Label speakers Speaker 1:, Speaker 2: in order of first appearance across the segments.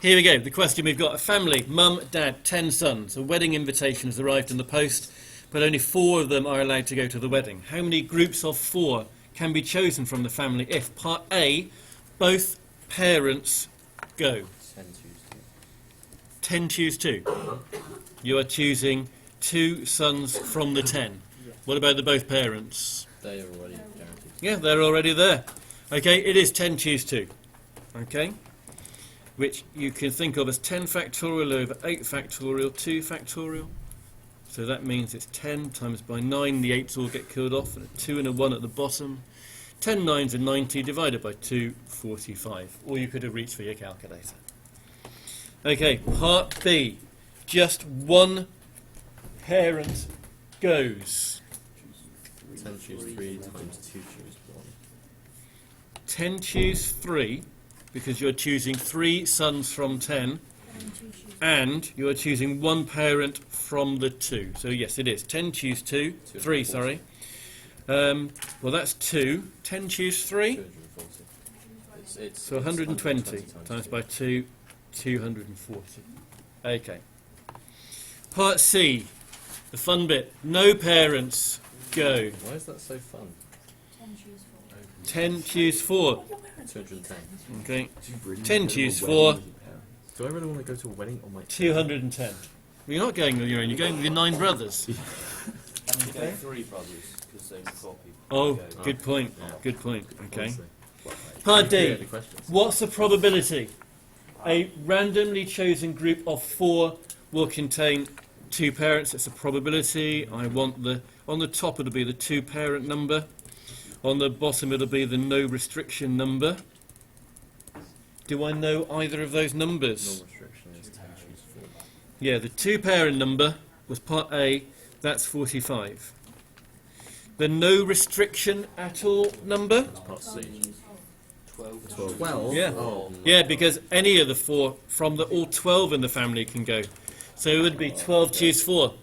Speaker 1: Here we go. The question, we've got a family, mum, dad, 10 sons. A wedding invitation has arrived in the post, but only 4 of them are allowed to go to the wedding. How many groups of 4 can be chosen from the family if, part A, both parents go? 10 choose 2. You are choosing 2 sons from the 10. What about the both parents?
Speaker 2: They are already guaranteed.
Speaker 1: Yeah, they're already there. Okay, it is 10 choose 2. Okay, which you can think of as 10 factorial over 8 factorial, 2 factorial. So that means it's 10 times by 9, the 8's all get killed off, and a 2 and a 1 at the bottom. 10 9s are 90, divided by 2, 45. Or you could have reached for your calculator. Okay, part B. Just one parent goes.
Speaker 2: 10 choose 3 times 2 choose 1.
Speaker 1: 10 choose 3, because you're choosing 3 sons from 10, and you're choosing 1 parent from the 2. So yes, it is 10 choose 3, sorry. Well, that's 2. 10 choose 3.
Speaker 2: 240.
Speaker 1: So 120 times by 2, 240. Okay. Part C, the fun bit. No parents go.
Speaker 2: Why is that so fun?
Speaker 1: 10 choose 4.
Speaker 2: 210.
Speaker 1: Okay. 10 choose 4.
Speaker 2: Do I really want to go to a wedding on my
Speaker 1: 210. Well, you're not going with your own, you're going with your 9 brothers.
Speaker 3: And you go 3 brothers, because they've got people.
Speaker 1: Oh, good point. Good point. Okay.
Speaker 2: Honestly.
Speaker 1: Part D.
Speaker 2: The questions.
Speaker 1: What's the probability? A randomly chosen group of 4 will contain 2 parents. It's a probability. I want on the top it'll be the 2 parent number. On the bottom it'll be the no restriction number. Do I know either of those numbers?
Speaker 2: No restriction is 10 choose 4.
Speaker 1: Yeah, the 2 parent number was part A. That's 45. The no restriction at all number?
Speaker 2: Part C.
Speaker 3: 12.
Speaker 2: 12?
Speaker 1: Yeah.
Speaker 2: Oh.
Speaker 1: Yeah, because any of the 4 from all 12 in the family can go. So it would be 12 choose 4.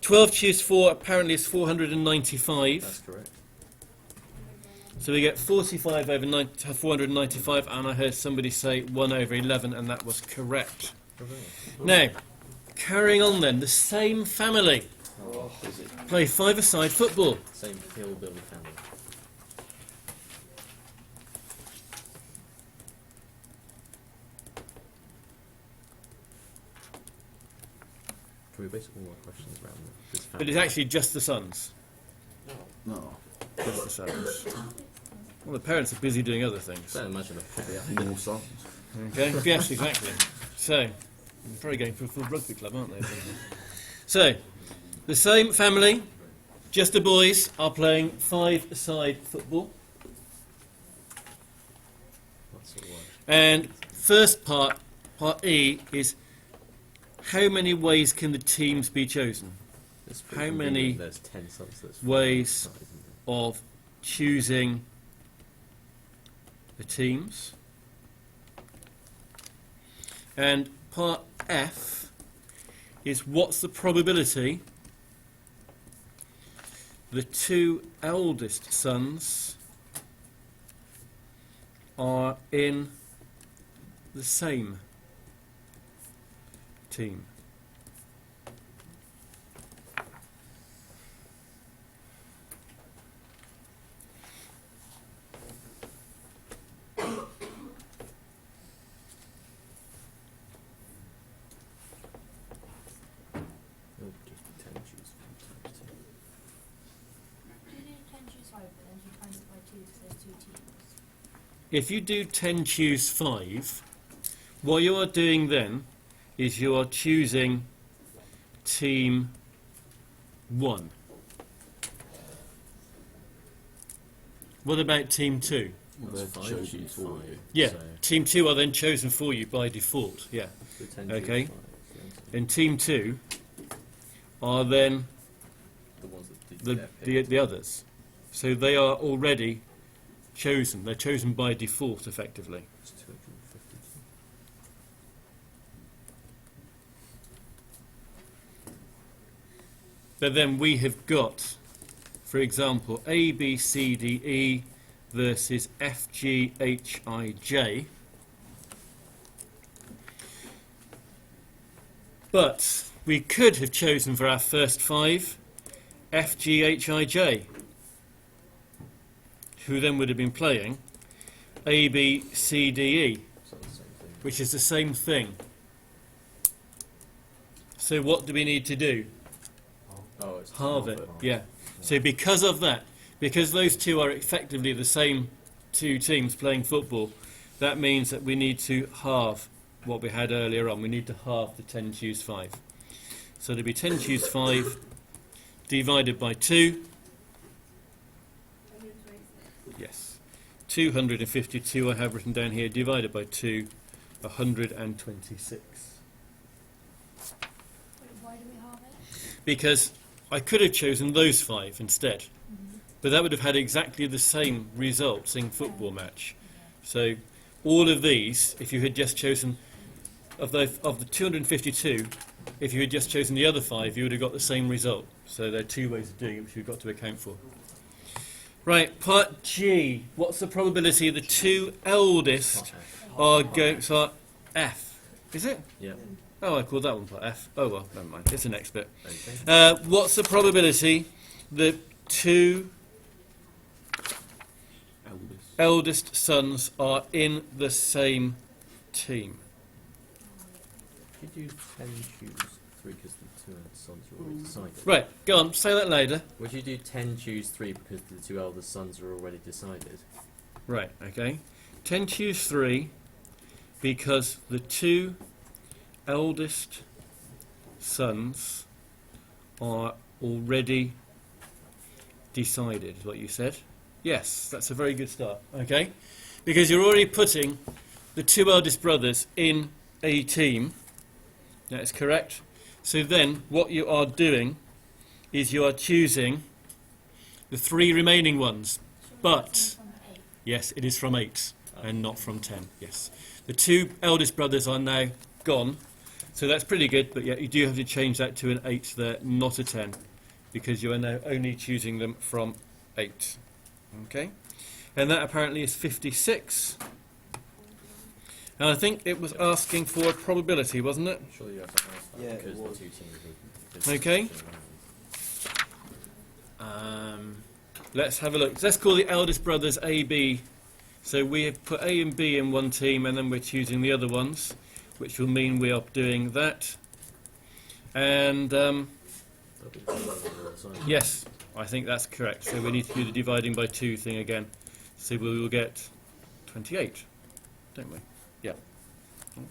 Speaker 1: 12 choose 4 apparently is 495.
Speaker 2: That's correct.
Speaker 1: So we get 45 over 495, and I heard somebody say 1 over 11, and that was correct. Now, carrying on then, the same family
Speaker 3: Oh, is it?
Speaker 1: play 5-a-side football.
Speaker 2: Same hillbilly family. Can we base all our questions around this family?
Speaker 1: But it's actually just the sons.
Speaker 4: No.
Speaker 1: Just the sons. Well, the parents are busy doing other things.
Speaker 2: Don't imagine a
Speaker 4: More songs.
Speaker 1: Okay? Yes, exactly. So, they're probably going for a full rugby club, aren't they? So, the same family, just the boys, are playing 5-a-side football.
Speaker 2: That's all right.
Speaker 1: And first part E, is how many ways can the teams be chosen?
Speaker 2: It's
Speaker 1: How
Speaker 2: pretty
Speaker 1: many
Speaker 2: convenient there's 10 sons, that's
Speaker 1: ways
Speaker 2: fine, isn't it?
Speaker 1: Of choosing the teams? And part F is what's the probability the 2 eldest sons are in the same team?
Speaker 2: Oh, just 10 choose 4 times 2.
Speaker 5: You do 10 choose 5, but then you times it by 2 because there's 2 teams.
Speaker 1: If you do 10 choose 5, what you are doing then is you are choosing team 1. What about team 2?
Speaker 2: That's 5 choose 5.
Speaker 1: Yeah,
Speaker 2: So,
Speaker 1: team 2 are then chosen for you by default, yeah.
Speaker 2: so 10
Speaker 1: Okay.
Speaker 2: choose 5.
Speaker 1: And team 2 are then
Speaker 2: The ones that did their pick.
Speaker 1: the others. So they are already chosen. They're chosen by default, effectively.
Speaker 2: It's 250.
Speaker 1: But then we have got, for example, A, B, C, D, E versus F, G, H, I, J. But we could have chosen for our first 5 F, G, H, I, J, who then would have been playing A, B, C, D, E,
Speaker 2: So the same thing.
Speaker 1: which is the same thing. So what do we need to do?
Speaker 2: Oh, it's
Speaker 1: Halve it, yeah. So because of that, because those two are effectively the same two teams playing football, that means that we need to halve what we had earlier on. We need to halve the 10 choose 5. So there'll be 10 choose 5 divided by 2. Yes. 252 I have written down here, divided by 2, 126.
Speaker 5: Wait, why do we halve it?
Speaker 1: Because I could have chosen those 5 instead, but that would have had exactly the same results in football match. So all of these, if you had just chosen of the 252, if you had just chosen the other 5, you would have got the same result. So there are 2 ways of doing it which we've got to account for. Right, part G. What's the probability the 2 eldest are going to F? Is it?
Speaker 2: Yeah.
Speaker 1: Oh, I called that one part F. Oh well, never mind. It's the next bit.
Speaker 2: Okay.
Speaker 1: What's the probability the 2 eldest sons are in the same team?
Speaker 2: Could you 10 choose 3 because the 2 eldest sons are already decided?
Speaker 1: Right, go on, say that later.
Speaker 2: Would you do 10 choose 3 because the 2 eldest sons are already decided?
Speaker 1: Right, okay. 10 choose 3 because the 2 eldest sons are already decided, is what you said. Yes, that's a very good start, okay? Because you're already putting the 2 eldest brothers in a team. That is correct. So then what you are doing is you are choosing the 3 remaining ones. But, yes, it is from 8 and not from 10, yes. The 2 eldest brothers are now gone. So that's pretty good, but yeah, you do have to change that to an 8 there, not a 10, because you are now only choosing them from 8. Okay? And that apparently is 56. And I think it was asking for a probability, wasn't it?
Speaker 2: Surely you have to ask that
Speaker 3: Yeah, it
Speaker 2: because
Speaker 3: was.
Speaker 2: the 2 teams are
Speaker 1: Okay. Let's have a look. Let's call the eldest brothers A, B. So we have put A and B in one team, and then we're choosing the other ones, which will mean we are doing that. And yes, I think that's correct. So we need to do the dividing by 2 thing again. So we will get 28, don't we? Yeah.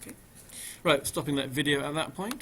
Speaker 1: Okay. Right, stopping that video at that point.